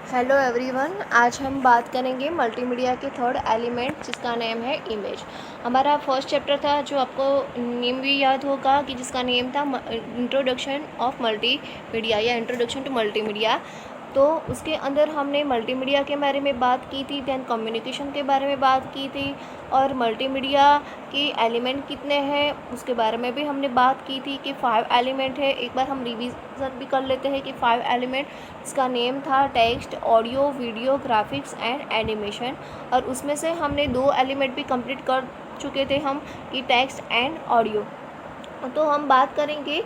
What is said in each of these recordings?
Hello everyone, आज हम बात करेंगे मल्टीमीडिया के थर्ड एलिमेंट जिसका नेम है इमेज। हमारा फर्स्ट चैप्टर था जो आपको नेम भी याद होगा कि जिसका नेम था इंट्रोडक्शन ऑफ मल्टीमीडिया या इंट्रोडक्शन टू मल्टीमीडिया। तो उसके अंदर हमने मल्टीमीडिया के बारे में बात की थी, दैन कम्युनिकेशन के बारे में बात की थी और मल्टीमीडिया के एलिमेंट कितने हैं उसके बारे में भी हमने बात की थी कि 5 एलिमेंट है। एक बार हम रिवीजन भी कर लेते हैं कि 5 एलिमेंट इसका नेम था text, audio, video, graphics and animation. और उसमें से हमने 2 एलिमेंट भी कंप्लीट कर चुके थे हम कि टेक्स्ट एंड ऑडियो। तो हम बात करेंगे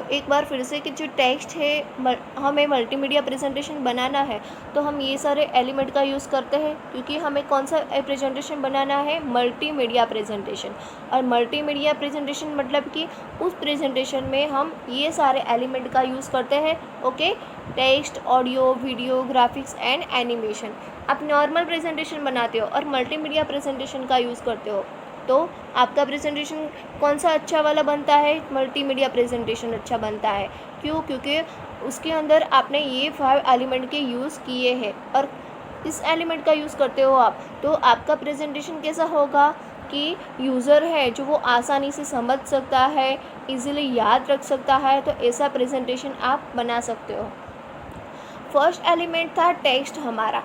एक बार फिर से कि जो टेक्स्ट है हमें मल्टीमीडिया प्रेजेंटेशन बनाना है तो हम ये सारे एलिमेंट का यूज़ करते हैं, क्योंकि हमें कौन सा प्रेजेंटेशन बनाना है, मल्टीमीडिया प्रेजेंटेशन। और मल्टीमीडिया प्रेजेंटेशन मतलब कि उस प्रेजेंटेशन में हम ये सारे एलिमेंट का यूज़ करते हैं। Okay, text, audio, video, graphics and animation. आप नॉर्मल प्रेजेंटेशन बनाते हो और मल्टीमीडिया प्रेजेंटेशन का यूज़ करते हो तो आपका प्रेजेंटेशन कौन सा अच्छा वाला बनता है, मल्टीमीडिया प्रेजेंटेशन अच्छा बनता है। क्यों? क्योंकि उसके अंदर आपने ये 5 एलिमेंट के यूज़ किए हैं और इस एलिमेंट का यूज़ करते हो आप, तो आपका प्रेजेंटेशन कैसा होगा कि यूज़र है जो वो आसानी से समझ सकता है, इजीली याद रख सकता है, तो ऐसा प्रेजेंटेशन आप बना सकते हो। फर्स्ट एलिमेंट था टेक्स्ट हमारा,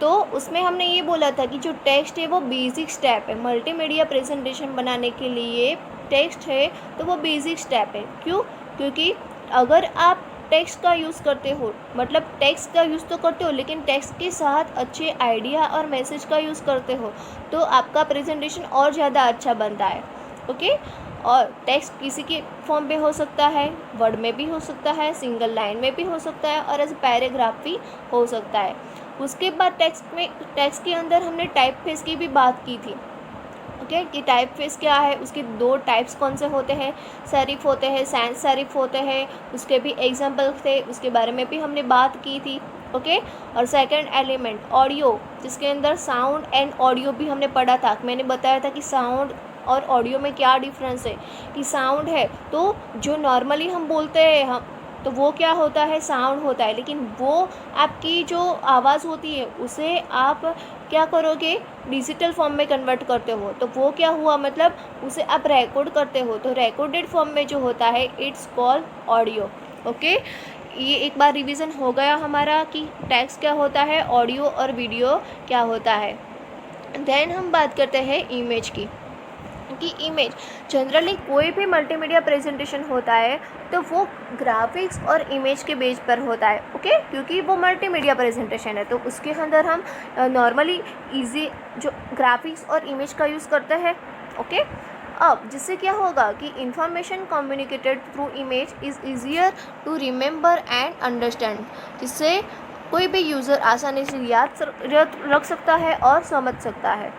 तो उसमें हमने ये बोला था कि जो टेक्स्ट है वो बेसिक स्टेप है मल्टीमीडिया प्रेजेंटेशन बनाने के लिए। टेक्स्ट है तो वो बेसिक स्टेप है। क्यों? क्योंकि अगर आप टेक्स्ट का यूज़ करते हो, मतलब टेक्स्ट का यूज़ तो करते हो लेकिन टेक्स्ट के साथ अच्छे आइडिया और मैसेज का यूज़ करते हो तो आपका प्रेजेंटेशन और ज़्यादा अच्छा बनता है। ओके, और टेक्स्ट किसी के फॉर्म पे हो सकता है, वर्ड में भी हो सकता है, सिंगल लाइन में भी हो सकता है और एज पैराग्राफ भी हो सकता है। उसके बाद टेक्स्ट के अंदर हमने टाइप फेस की भी बात की थी। ओके, कि टाइप फेस क्या है, उसके 2 टाइप्स कौन से होते हैं, सेरिफ होते हैं, सैंस सेरिफ होते हैं, उसके भी एग्जाम्पल थे, उसके बारे में भी हमने बात की थी। ओके, और सेकंड एलिमेंट ऑडियो, जिसके अंदर साउंड एंड ऑडियो भी हमने पढ़ा था। मैंने बताया था कि साउंड और ऑडियो में क्या डिफरेंस है, कि साउंड है तो जो नॉर्मली हम बोलते हैं हम तो वो क्या होता है, साउंड होता है, लेकिन वो आपकी जो आवाज़ होती है उसे आप क्या करोगे, डिजिटल फॉर्म में कन्वर्ट करते हो, तो वो क्या हुआ, मतलब उसे आप रिकॉर्ड करते हो, तो रिकॉर्डेड फॉर्म में जो होता है इट्स कॉल्ड ऑडियो। ओके, ये एक बार रिवीजन हो गया हमारा कि टेक्स्ट क्या होता है, ऑडियो और वीडियो क्या होता है। देन हम बात करते हैं इमेज की, कि इमेज जनरली कोई भी मल्टीमीडिया प्रेजेंटेशन होता है तो वो ग्राफिक्स और इमेज के बेस पर होता है। ओके, क्योंकि वो मल्टीमीडिया प्रेजेंटेशन है तो उसके अंदर हम नॉर्मली इजी जो ग्राफिक्स और इमेज का यूज़ करते हैं। ओके, अब जिससे क्या होगा कि information communicated through image is easier to remember and understand, जिससे कोई भी यूज़र आसानी से याद रख सकता है और समझ सकता है।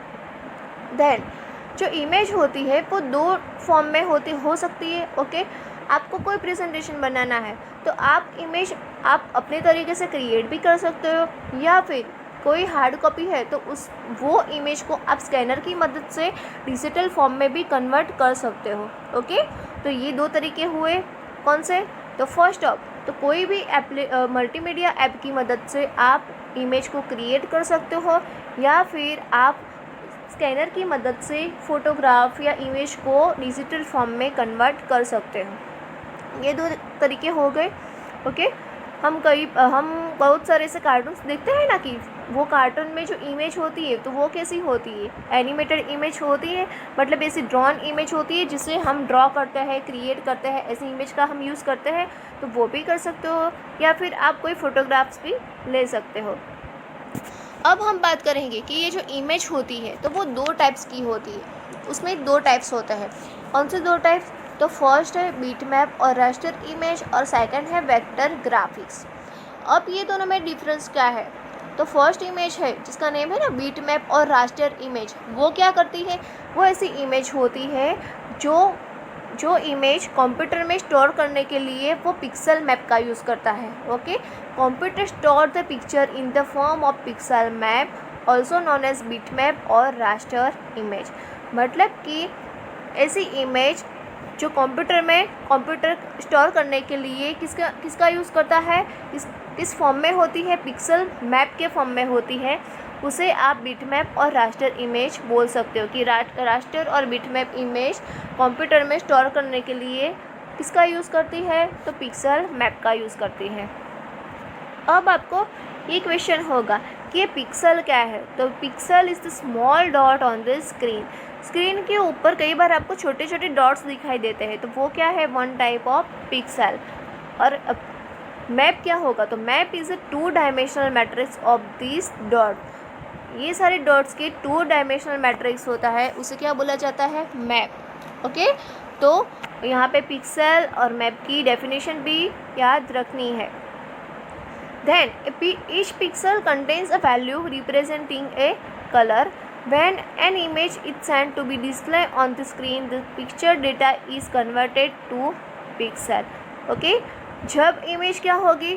देन जो इमेज होती है वो 2 फॉर्म में हो सकती है। ओके, आपको कोई प्रेजेंटेशन बनाना है तो आप इमेज आप अपने तरीके से क्रिएट भी कर सकते हो, या फिर कोई हार्ड कॉपी है तो वो इमेज को आप स्कैनर की मदद से डिजिटल फॉर्म में भी कन्वर्ट कर सकते हो। ओके, तो ये 2 तरीके हुए। कौन से? तो फर्स्ट ऑफ तो कोई भी मल्टीमीडिया ऐप की मदद से आप इमेज को क्रिएट कर सकते हो, या फिर आप स्कैनर की मदद से फ़ोटोग्राफ या इमेज को डिजिटल फॉर्म में कन्वर्ट कर सकते हो। ये 2 तरीके हो गए। ओके, हम बहुत सारे ऐसे कार्टून्स देखते हैं ना कि वो कार्टून में जो इमेज होती है तो वो कैसी होती है, एनिमेटेड इमेज होती है, मतलब ऐसी ड्रॉन इमेज होती है जिसे हम ड्रॉ करते हैं, क्रिएट करते हैं, ऐसी इमेज का हम यूज़ करते हैं, तो वो भी कर सकते हो, या फिर आप कोई फ़ोटोग्राफ्स भी ले सकते हो। अब हम बात करेंगे कि ये जो इमेज होती है तो वो 2 टाइप्स की होती है। उसमें 2 टाइप्स होते हैं। कौन से 2 टाइप्स? तो फर्स्ट है बीट मैप और रास्टर इमेज और सेकंड है वेक्टर ग्राफिक्स। अब ये दोनों में डिफरेंस क्या है? तो फर्स्ट इमेज है जिसका नेम है ना बीट मैप और रास्टर इमेज, वो क्या करती है, वो ऐसी इमेज होती है जो इमेज कंप्यूटर में स्टोर करने के लिए वो पिक्सल मैप का यूज़ करता है। Okay, computer store the picture in the form of pixel map also known as bit map और रास्टर इमेज। मतलब कि ऐसी इमेज जो कंप्यूटर स्टोर करने के लिए किसका यूज़ करता है, किस फॉर्म में होती है, पिक्सल मैप के फॉर्म में होती है, उसे आप बिटमैप और रास्टर इमेज बोल सकते हो कि रास्टर और बिटमैप इमेज कंप्यूटर में स्टोर करने के लिए किसका यूज़ करती है, तो पिक्सल मैप का यूज़ करती है। अब आपको ये क्वेश्चन होगा कि ये पिक्सल क्या है, तो pixel is the small dot on the screen के ऊपर कई बार आपको छोटे छोटे डॉट्स दिखाई देते हैं, तो वो क्या है, वन टाइप ऑफ पिक्सल। और मैप क्या होगा, तो map is a 2 dimensional matrix of this dot. ये सारे डॉट्स के 2 डायमेंशनल मैट्रिक्स होता है, उसे क्या बोला जाता है, मैप। ओके, तो यहाँ पे पिक्सल और मैप की डेफिनेशन भी याद रखनी है। Then each pixel contains a value representing a color. When an image is sent to be displayed on the screen, the picture data is converted to pixel. Okay? जब image क्या होगी,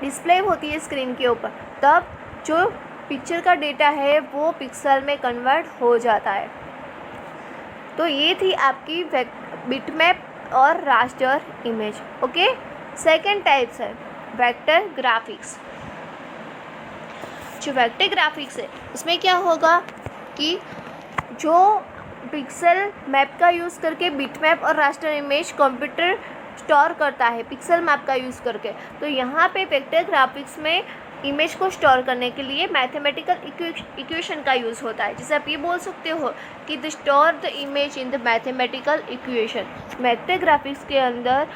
display होती है screen के ऊपर, तब जो picture का डेटा है वो पिक्सल में कन्वर्ट हो जाता है। तो ये थी आपकी बिटमैप और raster image. Okay, second types है वेक्टर ग्राफिक्स। जो वेक्टर ग्राफिक्स है उसमें क्या होगा कि जो पिक्सल मैप का यूज़ करके बिटमैप और रास्टर इमेज कंप्यूटर स्टोर करता है पिक्सल मैप का यूज़ करके, तो यहाँ पे वेक्टर ग्राफिक्स में इमेज को स्टोर करने के लिए मैथमेटिकल इक्वेशन का यूज़ होता है। जैसे आप ये बोल सकते हो कि the store the image in the mathematical equation. Vector graphics के अंदर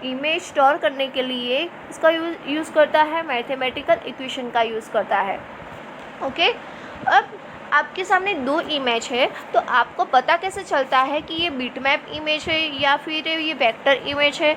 इमेज स्टोर करने के लिए इसका यूज़ करता है, मैथमेटिकल इक्वेशन का यूज़ करता है। ओके, अब आपके सामने 2 इमेज है, तो आपको पता कैसे चलता है कि ये बिटमैप इमेज है या फिर ये वेक्टर इमेज है,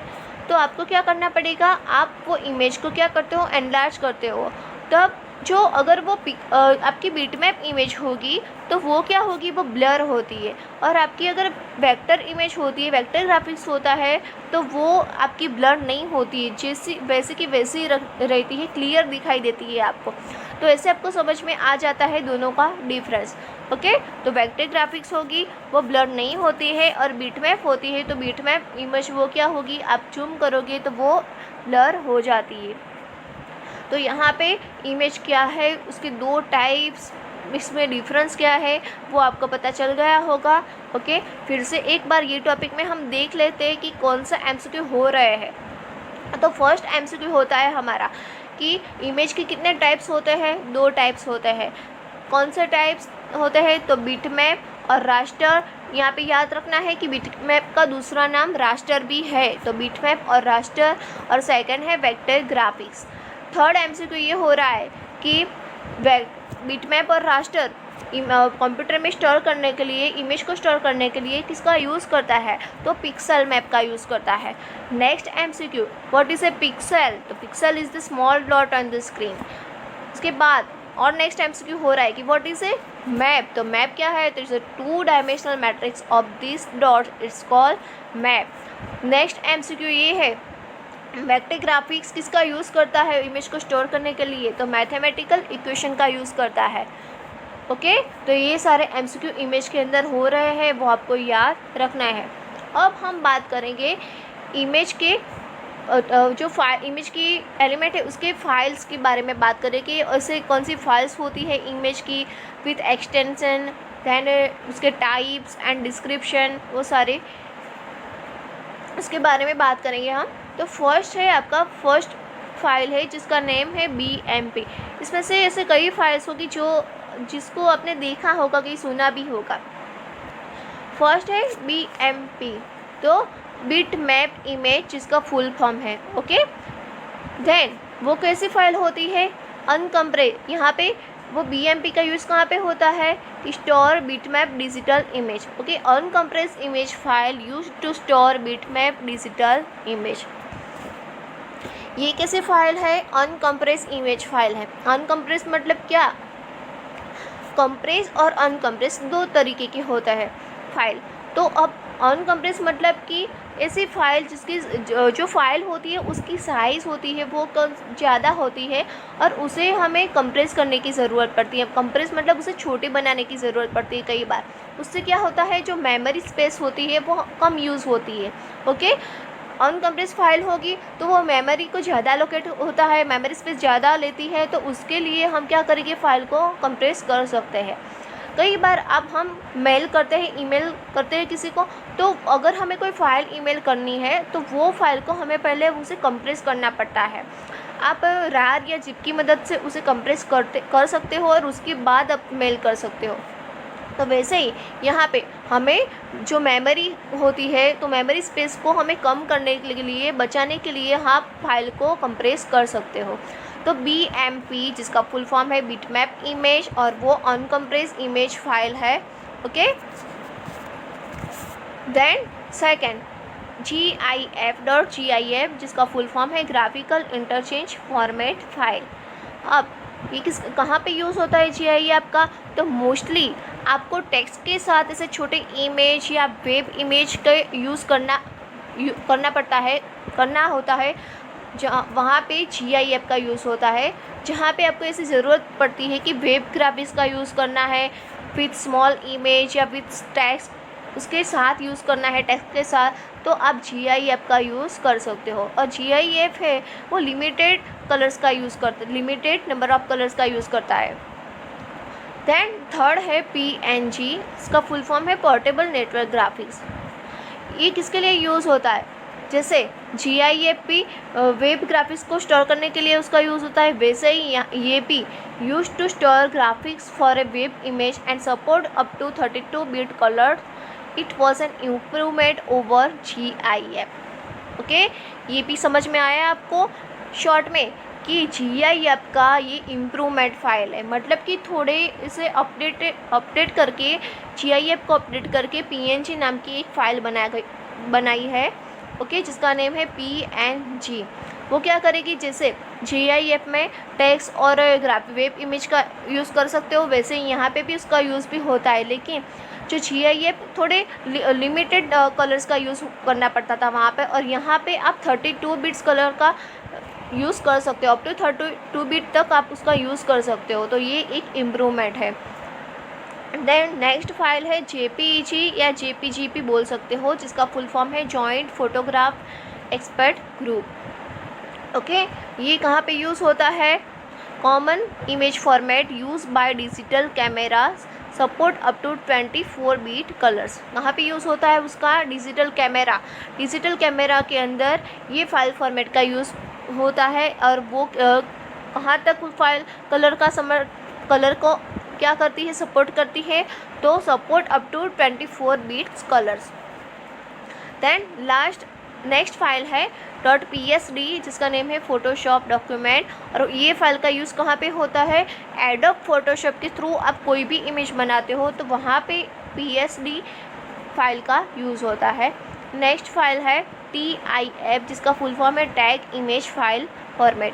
तो आपको क्या करना पड़ेगा, आप वो इमेज को क्या करते हो, एनलार्ज करते हो। तब जो अगर वो आपकी बिटमैप इमेज होगी तो वो क्या होगी, वो ब्लर होती है, और आपकी अगर वेक्टर इमेज होती है, वेक्टर ग्राफिक्स होता है, तो वो आपकी ब्लर नहीं होती है, वैसे की वैसी रहती है, क्लियर दिखाई देती है आपको। तो ऐसे आपको समझ में आ जाता है दोनों का डिफरेंस। ओके, तो वेक्टर ग्राफिक्स होगी वो ब्लर नहीं होती है, और बिटमैप होती है तो बिटमैप इमेज वो क्या होगी, आप जूम करोगे तो वो ब्लर हो जाती है। तो यहाँ पे इमेज क्या है, उसके 2 टाइप्स, इसमें डिफरेंस क्या है वो आपको पता चल गया होगा। ओके, फिर से एक बार ये टॉपिक में हम देख लेते हैं कि कौन सा एमसीक्यू हो रहे हैं। तो फर्स्ट एमसीक्यू होता है हमारा कि इमेज के कितने टाइप्स होते हैं, 2 टाइप्स होते हैं। कौन से टाइप्स होते हैं, तो बिटमैप और रास्टर। यहाँ पे याद रखना है कि बिटमैप का दूसरा नाम रास्टर भी है, तो बिटमैप और रास्टर, और सेकंड है वेक्टर ग्राफिक्स। थर्ड एमसीक्यू ये हो रहा है कि बिटमैप और रास्टर कंप्यूटर में स्टोर करने के लिए, इमेज को स्टोर करने के लिए किसका यूज़ करता है, तो पिक्सल मैप का यूज़ करता है। Next MCQ, what is a pixel, तो pixel is the small dot on the screen. उसके बाद और नेक्स्ट एमसीक्यू हो रहा है कि व्हाट इज़ ए मैप, तो मैप क्या है, तो it's a 2 dimensional matrix of this dot, it's called map. Next MCQ ये है वेक्टर ग्राफिक्स किसका यूज़ करता है इमेज को स्टोर करने के लिए, तो मैथमेटिकल इक्वेशन का यूज़ करता है। ओके, तो ये सारे एमसीक्यू इमेज के अंदर हो रहे हैं, वो आपको याद रखना है। अब हम बात करेंगे इमेज के जो इमेज की एलिमेंट है उसके फाइल्स के बारे में बात करेंगे, ऐसे कौन सी फाइल्स होती है इमेज की विथ एक्सटेंशन, दैन उसके टाइप्स एंड डिस्क्रिप्शन, वो सारे उसके बारे में बात करेंगे हम। तो फर्स्ट है आपका फर्स्ट फाइल है जिसका नेम है BMP। इसमें से ऐसे कई फाइल्स होगी जिसको आपने देखा होगा कि सुना भी होगा। फर्स्ट है BMP, तो बिटमैप इमेज जिसका फुल फॉर्म है। ओके, देन वो कैसी फाइल होती है, अनकम्प्रेस। यहाँ पे वो BMP का यूज़ कहाँ पे होता है, store bitmap digital image. Okay, uncompress image file use to store bitmap digital image. ये कैसे फाइल है, अनकम्प्रेस इमेज फाइल है। अनकम्प्रेस मतलब क्या, कंप्रेस और अनकम्प्रेस 2 तरीके के होता है फाइल। तो अब अनकम्प्रेस मतलब कि ऐसी फाइल जिसकी जो फाइल होती है उसकी साइज़ होती है वो ज़्यादा होती है और उसे हमें कंप्रेस करने की ज़रूरत पड़ती है। कंप्रेस मतलब उसे छोटे बनाने की ज़रूरत पड़ती है कई बार। उससे क्या होता है, जो मेमोरी स्पेस होती है वो कम यूज़ होती है। ओके, अनकम्प्रेस फाइल होगी तो वो मेमोरी को ज़्यादा एलोकेट होता है, मेमोरी स्पेस ज़्यादा लेती है, तो उसके लिए हम क्या करेंगे, फ़ाइल को कंप्रेस कर सकते हैं। कई बार अब हम मेल करते हैं, ईमेल करते हैं किसी को, तो अगर हमें कोई फ़ाइल ईमेल करनी है तो वो फ़ाइल को हमें पहले उसे कंप्रेस करना पड़ता है। आप रार या जिप की मदद से उसे कंप्रेस कर सकते हो और उसके बाद आप मेल कर सकते हो। तो वैसे ही यहाँ पे हमें जो मेमोरी होती है, तो मेमोरी स्पेस को हमें कम करने के लिए, बचाने के लिए आप फाइल को कंप्रेस कर सकते हो। तो BMP जिसका फुल फॉर्म है बिटमैप इमेज, और वो अनकम्प्रेस इमेज फाइल है। ओके, देन सेकेंड GIF जिसका फुल फॉर्म है ग्राफिकल इंटरचेंज फॉर्मेट फाइल। अब ये कहाँ पे यूज़ होता है GIF का, तो मोस्टली आपको टेक्स्ट के साथ ऐसे छोटे इमेज या वेब इमेज का यूज़ करना होता है, जहाँ वहाँ पे GIF का यूज़ होता है। जहाँ पे आपको ऐसी ज़रूरत पड़ती है कि वेब ग्राफिक्स का यूज़ करना है विथ स्मॉल इमेज या विथ टेक्स्ट, उसके साथ यूज़ करना है टेक्स्ट के साथ, तो आप GIF का यूज़ कर सकते हो। और GIF है वो limited limited number of colours का यूज़ करता है। देन थर्ड है PNG, इसका फुल फॉर्म है पोर्टेबल नेटवर्क ग्राफिक्स। ये किसके लिए यूज़ होता है, जैसे GIF वेब ग्राफिक्स को स्टोर करने के लिए उसका यूज़ होता है, वैसे ही ये भी use to store graphics for a web image and support up to 32-bit colour. It was an improvement over GIF। Okay, ये भी समझ में आया आपको शॉर्ट में कि GIF का ये इम्प्रूवमेंट फाइल है, मतलब कि थोड़े इसे अपडेट करके GIF को अपडेट करके PNG नाम की एक फ़ाइल बनाई है। ओके, जिसका नेम है PNG। वो क्या करेगी, जैसे GIF में टेक्स्ट और वेब इमेज का यूज़ कर सकते हो, वैसे ही यहाँ पे भी उसका यूज़ भी होता है, लेकिन जो GIF थोड़े लिमिटेड कलर्स का यूज़ करना पड़ता था वहाँ पे, और यहाँ पे आप 32 बिट्स कलर का यूज़ कर सकते हो, अप टू 32 बिट तक आप उसका यूज़ कर सकते हो, तो ये एक इम्प्रूवमेंट है। देन नेक्स्ट फाइल है JPEG या JPGP बोल सकते हो, जिसका फुल फॉर्म है joint photograph expert group. Okay, ये कहाँ पे यूज़ होता है, common image format use by digital cameras, support up to 24-bit colours. कहाँ पे यूज़ होता है उसका, डिजिटल कैमरा के अंदर ये फाइल फॉर्मेट का यूज़ होता है, और वो कहाँ तक फाइल कलर को क्या करती है, सपोर्ट करती है, तो support up to 24-bit colours. Then next file है .psd, जिसका नेम है फोटोशॉप डॉक्यूमेंट, और ये फाइल का यूज़ कहाँ पे होता है, एडोब फोटोशॉप के थ्रू आप कोई भी इमेज बनाते हो तो वहाँ पे PSD फाइल का यूज़ होता है। नेक्स्ट फाइल है TIF, जिसका फुल फॉर्म है टैग इमेज फाइल फॉर्मेट,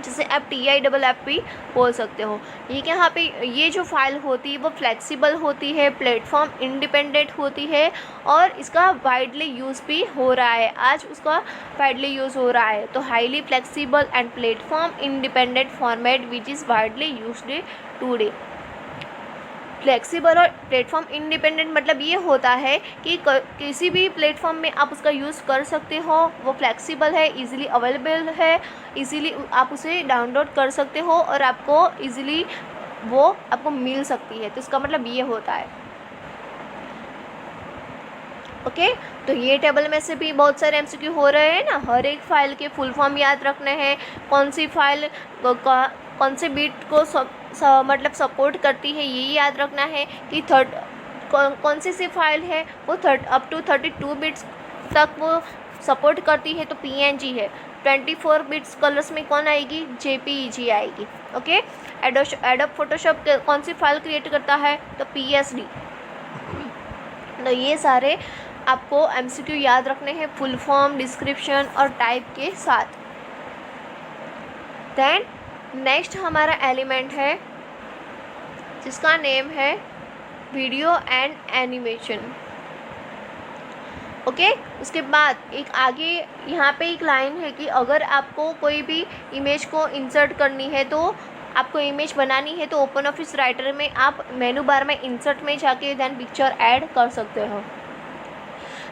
जिसे आप TIFF भी बोल सकते हो। ये यहाँ पे ये जो फाइल होती है वो फ्लेक्सिबल होती है, प्लेटफॉर्म इंडिपेंडेंट होती है, और इसका वाइडली यूज़ भी हो रहा है, आज उसका वाइडली यूज़ हो रहा है। तो highly flexible and platform independent format which is widely used today. Flexible और प्लेटफॉर्म इंडिपेंडेंट मतलब ये होता है कि किसी भी प्लेटफॉर्म में आप उसका यूज़ कर सकते हो, वो फ्लेक्सिबल है, इजीली अवेलेबल है, इजीली आप उसे डाउनलोड कर सकते हो और आपको इजीली वो आपको मिल सकती है, तो इसका मतलब ये होता है। ओके, तो ये टेबल में से भी बहुत सारे MCQ हो रहे हैं ना, हर एक फाइल के फुल फॉर्म याद रखने हैं, कौन सी फाइल कौन से बिट को मतलब सपोर्ट करती है, ये याद रखना है कि कौन सी फाइल है वो अप टू 32 बिट्स तक वो सपोर्ट करती है, तो PNG है। 24 बिट्स कलर्स में कौन आएगी, JPEG आएगी। ओके, एडोब फोटोशॉप कौन सी फाइल क्रिएट करता है, तो PSD। तो ये सारे आपको MCQ याद रखने हैं फुल फॉर्म, डिस्क्रिप्शन और टाइप के साथ। देन नेक्स्ट हमारा एलिमेंट है जिसका नेम है वीडियो एंड एनिमेशन। ओके। उसके बाद एक आगे यहाँ पे एक लाइन है कि अगर आपको कोई भी इमेज को इंसर्ट करनी है, तो आपको इमेज बनानी है, तो ओपन ऑफिस राइटर में आप मेनू बार में इंसर्ट में जाके देन पिक्चर ऐड कर सकते हो।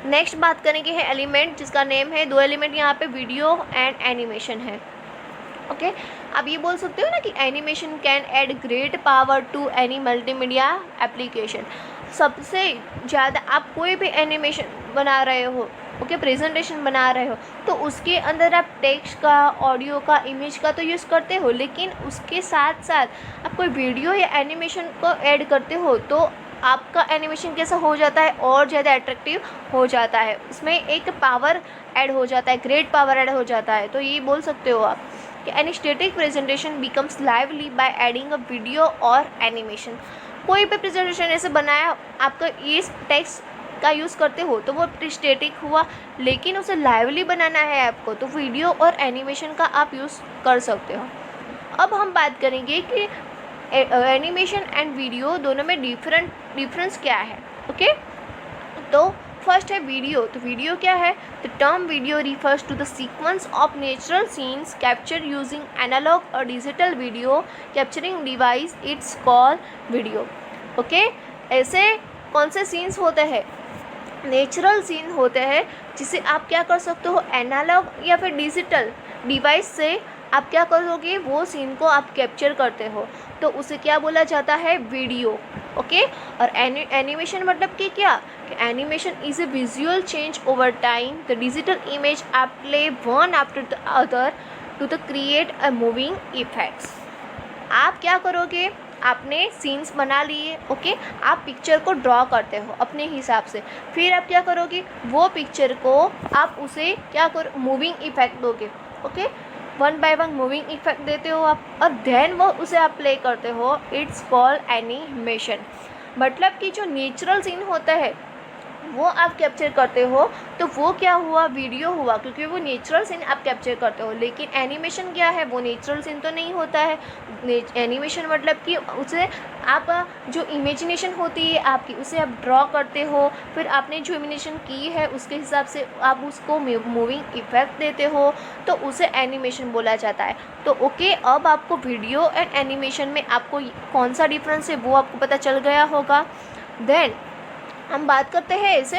नेक्स्ट बात करेंगे है एलिमेंट, जिसका नेम है, 2 एलिमेंट यहाँ पे वीडियो एंड एनिमेशन है। ओके आप ये बोल सकते हो ना कि animation can add great power to any multimedia application. सबसे ज़्यादा आप कोई भी एनिमेशन बना रहे हो, ओके प्रेजेंटेशन बना रहे हो, तो उसके अंदर आप टेक्स्ट का, ऑडियो का, इमेज का तो यूज़ करते हो, लेकिन उसके साथ साथ आप कोई वीडियो या एनिमेशन को ऐड करते हो तो आपका एनिमेशन कैसा हो जाता है, और ज़्यादा अट्रैक्टिव हो जाता है, उसमें एक पावर ऐड हो जाता है, ग्रेट पावर ऐड हो जाता है। तो ये बोल सकते हो आप कि any static presentation becomes lively by adding a video और एनिमेशन। कोई भी प्रेजेंटेशन ऐसे बनाया, आपका ये टेक्स्ट का यूज़ करते हो तो वो स्टैटिक हुआ, लेकिन उसे लाइवली बनाना है आपको, तो वीडियो और एनिमेशन का आप यूज़ कर सकते हो। अब हम बात करेंगे कि एनिमेशन एंड वीडियो दोनों में डिफरेंस क्या है। ओके तो फर्स्ट है वीडियो। तो वीडियो क्या है? The term video refers to the sequence of natural scenes capture using analog or digital video capturing device, it's call video. Okay ऐसे कौन से सीन्स होते हैं? नेचुरल सीन होते हैं जिसे आप क्या कर सकते हो, एनालॉग या फिर डिजिटल डिवाइस से आप क्या करोगे, वो सीन को आप कैप्चर करते हो, तो उसे क्या बोला जाता है? वीडियो। ओके और एनिमेशन मतलब कि क्या? Animation is a visual change over time, the digital image आप play one after the other to the create a moving effects. आप क्या करोगे, आपने सीन्स बना लिए, ओके आप पिक्चर को ड्रॉ करते हो अपने हिसाब से, फिर आप क्या करोगे, वो पिक्चर को आप उसे क्या करो, मूविंग इफेक्ट दोगे। Okay one by one moving effect देते हो आप, और देन वो उसे आप प्ले करते हो, इट्स कॉल्ड एनिमेशन। मतलब कि जो नेचुरल सीन होता है वो आप कैप्चर करते हो, तो वो क्या हुआ, वीडियो हुआ, क्योंकि वो नेचुरल सीन आप कैप्चर करते हो। लेकिन एनिमेशन क्या है, वो नेचुरल सीन तो नहीं होता है। एनिमेशन मतलब कि उसे आप जो इमेजिनेशन होती है आपकी, उसे आप ड्रॉ करते हो, फिर आपने जो इमेजिनेशन की है उसके हिसाब से आप उसको मूविंग इफेक्ट देते हो, तो उसे एनिमेशन बोला जाता है। तो ओके अब आपको वीडियो एंड एनिमेशन में आपको कौन सा डिफरेंस है वो आपको पता चल गया होगा। देन हम बात करते हैं ऐसे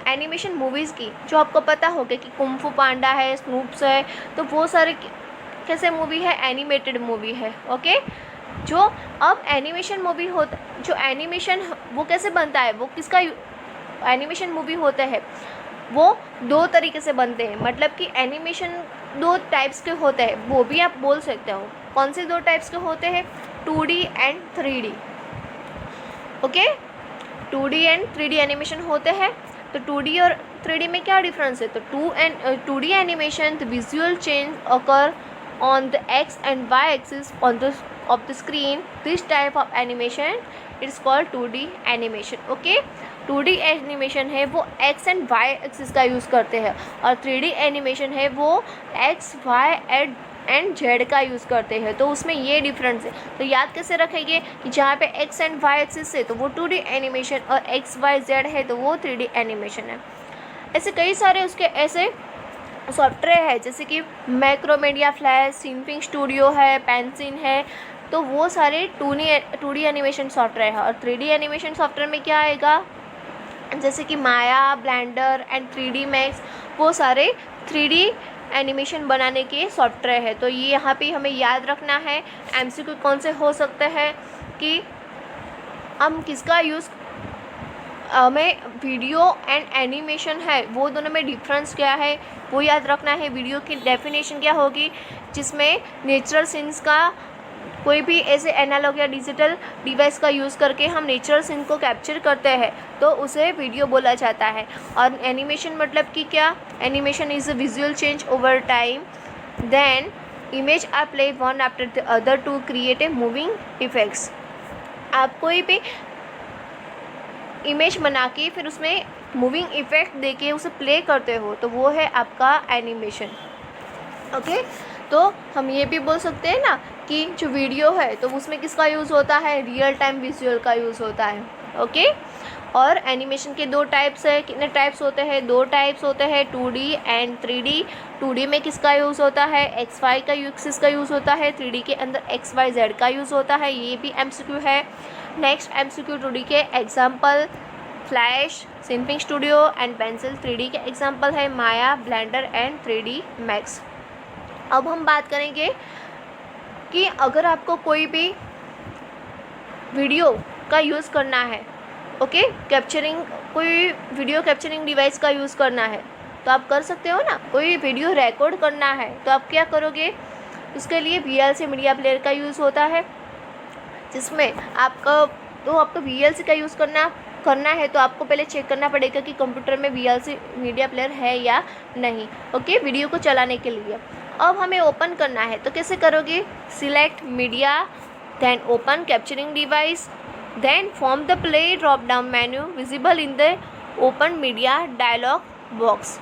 एनिमेशन मूवीज़ की, जो आपको पता होगा कि कुंग फू पांडा है, स्नूप्स है, तो वो सारे कैसे मूवी है, एनिमेटेड मूवी है। ओके जो अब एनिमेशन मूवी होता, जो एनिमेशन वो कैसे बनता है, वो किसका एनिमेशन मूवी होता है, वो 2 तरीके से बनते हैं। मतलब कि एनिमेशन 2 टाइप्स के होते हैं, वो भी आप बोल सकते हो। कौन से 2 टाइप्स के होते हैं? 2D and 3D। Okay 2D and 3D animation होते हैं। तो 2D और 3D में क्या डिफरेंस है? तो 2D animation, the visual change occur on the X and Y axis of the screen, this type of animation it's called 2D animation. Okay 2D animation है वो एक्स एंड वाई एक्सिस का use करते हैं, और 3D animation है वो X Y and Z का use करते हैं। तो उसमें ये डिफरेंस है। तो याद कैसे रखेंगे कि जहाँ पे एक्स एंड वाई एक्सिस है तो वो 2D एनिमेशन, और एक्स वाई जेड है तो वो 3D एनिमेशन है। ऐसे कई सारे उसके ऐसे सॉफ्टवेयर है, जैसे कि मैक्रोमीडिया फ्लैश, सिनफिंग स्टूडियो है, पेंसिल है, तो वो सारे 2D एनिमेशन सॉफ्टवेयर है। और 3D एनिमेशन सॉफ्टवेयर में क्या आएगा, जैसे कि माया, ब्लेंडर एंड 3D मैक्स, वो सारे 3D एनिमेशन बनाने के सॉफ्टवेयर है। तो ये यहाँ पे हमें याद रखना है। MCQ कौन से हो सकते हैं कि हम किसका यूज़, हमें वीडियो एंड एनिमेशन है वो दोनों में डिफरेंस क्या है वो याद रखना है। वीडियो की डेफिनेशन क्या होगी, जिसमें नेचुरल सीन्स का कोई भी ऐसे एनालॉग या डिजिटल डिवाइस का यूज़ करके हम नेचुरल सीन को कैप्चर करते हैं तो उसे वीडियो बोला जाता है। और एनिमेशन मतलब कि क्या, animation is a visual change over time, then image are play one after the other to create a moving effects. आप कोई भी इमेज बना के फिर उसमें मूविंग इफेक्ट देके उसे प्ले करते हो तो वो है आपका एनिमेशन। ओके तो हम ये भी बोल सकते हैं ना कि जो वीडियो है तो उसमें किसका यूज़ होता है, रियल टाइम विजुअल का यूज़ होता है। ओके। और एनिमेशन के दो टाइप्स है, कितने टाइप्स होते हैं, दो टाइप्स होते हैं, 2D एंड 3D। 2D में किसका यूज़ होता है, XY का एक्सिस का यूज़ होता है, 3D के अंदर XYZ का यूज़ होता है। ये भी MCQ है। नेक्स्ट MCQ 2D के example, flash, simping studio and pencil. 3D के एग्जाम्पल है माया, ब्लेंडर एंड 3D मैक्स। अब हम बात करेंगे कि अगर आपको कोई भी वीडियो का यूज़ करना है, ओके, कैप्चरिंग, कोई वीडियो कैप्चरिंग डिवाइस का यूज़ करना है तो आप कर सकते हो ना। कोई वीडियो रिकॉर्ड करना है तो आप क्या करोगे, उसके लिए VLC मीडिया प्लेयर का यूज़ होता है, जिसमें आपको VLC का यूज़ करना है तो आपको पहले चेक करना पड़ेगा कि कंप्यूटर में VLC मीडिया प्लेयर है या नहीं, ओके, वीडियो को चलाने के लिए। अब हमें ओपन करना है तो कैसे करोगे, select media, then open capturing device, then form the play drop down menu visible in the open media dialog box,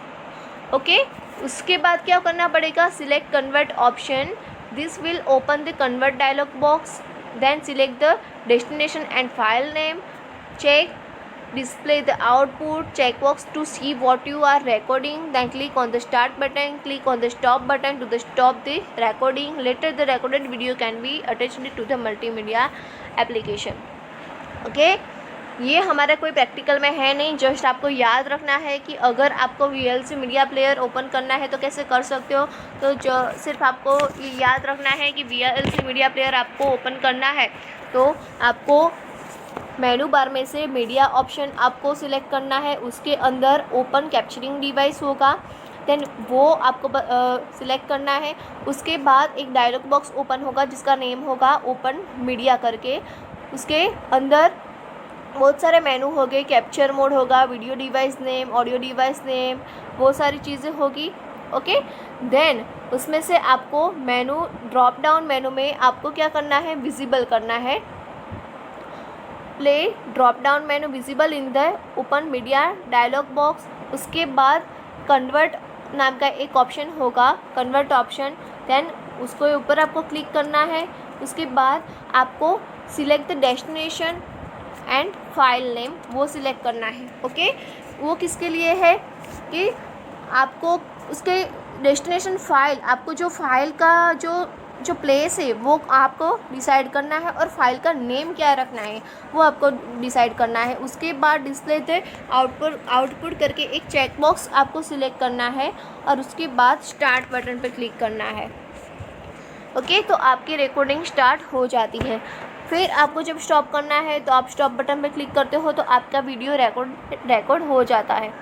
okay. उसके बाद क्या करना पड़ेगा, select convert option, this will open the convert dialog box, then select the destination and file name, check display the output checkbox to see what you are recording, then click on the start button, click on the stop button to stop the recording. Later the recorded video can be attached to the multimedia application, okay. ये हमारा कोई practical में है नहीं, just आपको याद रखना है कि अगर आपको VLC मीडिया प्लेयर ओपन करना है तो कैसे कर सकते हो। तो जो सिर्फ आपको ये याद रखना है कि VLC मीडिया प्लेयर आपको ओपन करना है तो आपको मेनू बार में से मीडिया ऑप्शन आपको सिलेक्ट करना है, उसके अंदर ओपन कैप्चरिंग डिवाइस होगा, देन वो आपको सिलेक्ट करना है। उसके बाद एक डायलॉग बॉक्स ओपन होगा जिसका नेम होगा ओपन मीडिया करके, उसके अंदर बहुत सारे मेनू हो गए, कैप्चर मोड होगा, video device name, audio device name, वो सारी चीज़ें होगी, ओके। देन उसमें से आपको मेनू, ड्रॉप डाउन मेनू में आपको क्या करना है, विजिबल करना है, play drop down menu visible in the open media dialog box. उसके बाद कन्वर्ट नाम का एक ऑप्शन होगा, कन्वर्ट ऑप्शन, देन उसको ऊपर आपको क्लिक करना है। उसके बाद आपको select the destination and file name, वो सिलेक्ट करना है, ओके। वो किसके लिए है कि आपको उसके डेस्टिनेशन फाइल, आपको जो फाइल का जो प्लेस है वो आपको डिसाइड करना है और फाइल का नेम क्या रखना है वो आपको डिसाइड करना है। उसके बाद डिस्प्ले द आउटपुट करके एक चेक बॉक्स आपको सिलेक्ट करना है और उसके बाद स्टार्ट बटन पर क्लिक करना है, ओके। तो आपकी रिकॉर्डिंग स्टार्ट हो जाती है। फिर आपको जब स्टॉप करना है तो आप स्टॉप बटन पर क्लिक करते हो तो आपका वीडियो रिकॉर्ड हो जाता है।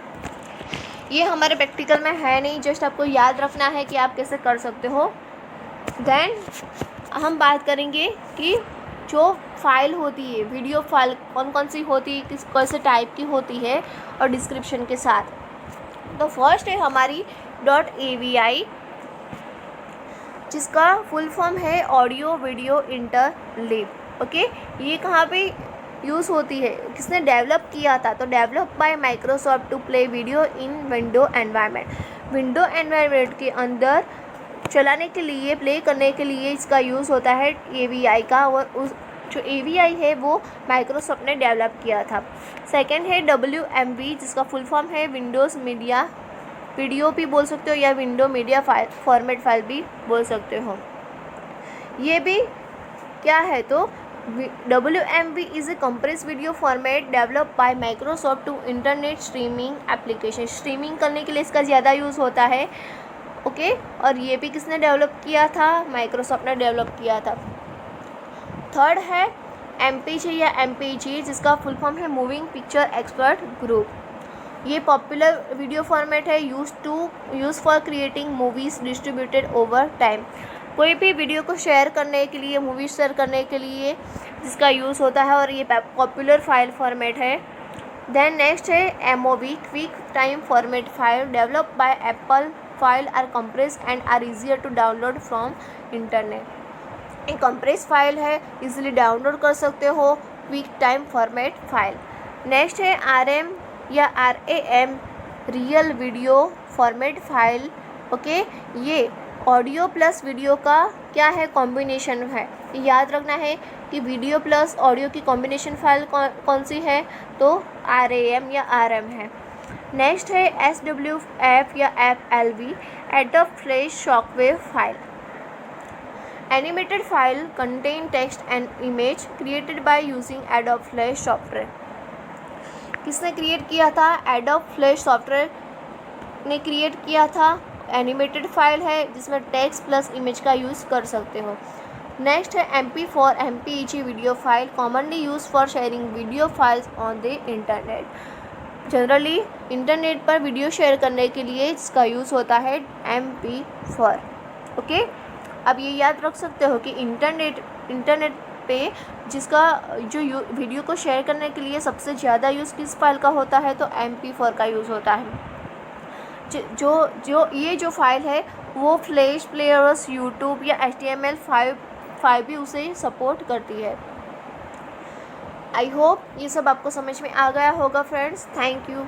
ये हमारे प्रैक्टिकल में है नहीं, जस्ट आपको याद रखना है कि आप कैसे कर सकते हो। देन हम बात करेंगे कि जो फाइल होती है, वीडियो फाइल कौन कौन सी होती है, किस कैसे टाइप की होती है और डिस्क्रिप्शन के साथ। तो फर्स्ट है हमारी .avi, जिसका फुल फॉर्म है ऑडियो वीडियो इंटरलीव, ओके। ये कहाँ पे यूज़ होती है, किसने डेवलप किया था, तो develop by Microsoft to play video in window environment. Window environment के अंदर चलाने के लिए, प्ले करने के लिए इसका यूज़ होता है AVI का, और उस जो AVI है वो माइक्रोसॉफ्ट ने डेवलप किया था। सेकंड है WMV, जिसका फुल फॉर्म है विंडोज़ मीडिया वीडियो भी बोल सकते हो या window media file format file भी बोल सकते हो। ये भी क्या है, तो WMV is a compress video format develop by Microsoft to internet streaming application. Streaming करने के लिए इसका ज़्यादा यूज़ होता है, ओके। और ये भी किसने डेवलप किया था, माइक्रोसॉफ्ट ने डेवलप किया था। थर्ड है MPG या MPG, जिसका फुल फॉर्म है मूविंग पिक्चर एक्सपर्ट ग्रुप। ये पॉपुलर वीडियो फॉर्मेट है use for creating movies distributed over time. कोई भी वीडियो को शेयर करने के लिए, मूवी शेयर करने के लिए जिसका यूज़ होता है, और ये पॉपुलर फाइल फॉर्मेट है। देन नेक्स्ट है MOV, quick time format file develop by Apple. File are compress and are easier to download from internet. एक कंप्रेस फाइल है, इजीली डाउनलोड कर सकते हो, quick time format file. Next है RM या RAM, real video format file, okay. ये audio plus video का क्या है, कॉम्बिनेशन है। याद रखना है कि वीडियो प्लस ऑडियो की कॉम्बिनेशन फाइल कौन सी है, तो RAM या RM है। नेक्स्ट है SWF या FLV, adobe flash shockwave file. Animated file contain text and image created by using adobe flash software. किसने क्रिएट किया था, एडोब फ्लैश सॉफ्टवेयर ने क्रिएट किया था। एनिमेटेड फाइल है जिसमें टेक्स्ट प्लस इमेज का यूज़ कर सकते हो। नेक्स्ट है MP4 MPEG video file, commonly use for sharing video files on the internet. Generally internet पर वीडियो शेयर करने के लिए इसका यूज़ होता है MP4। ओके, अब ये याद रख सकते हो कि इंटरनेट पे जिसका जो वीडियो को शेयर करने के लिए सबसे ज़्यादा यूज़ किस फाइल का होता है, तो MP4 का यूज़ होता है। जो फाइल है वो फ्लैश प्लेयर्स, यूट्यूब या HTML5 भी उसे सपोर्ट करती है। आई होप ये सब आपको समझ में आ गया होगा फ्रेंड्स। Thank you.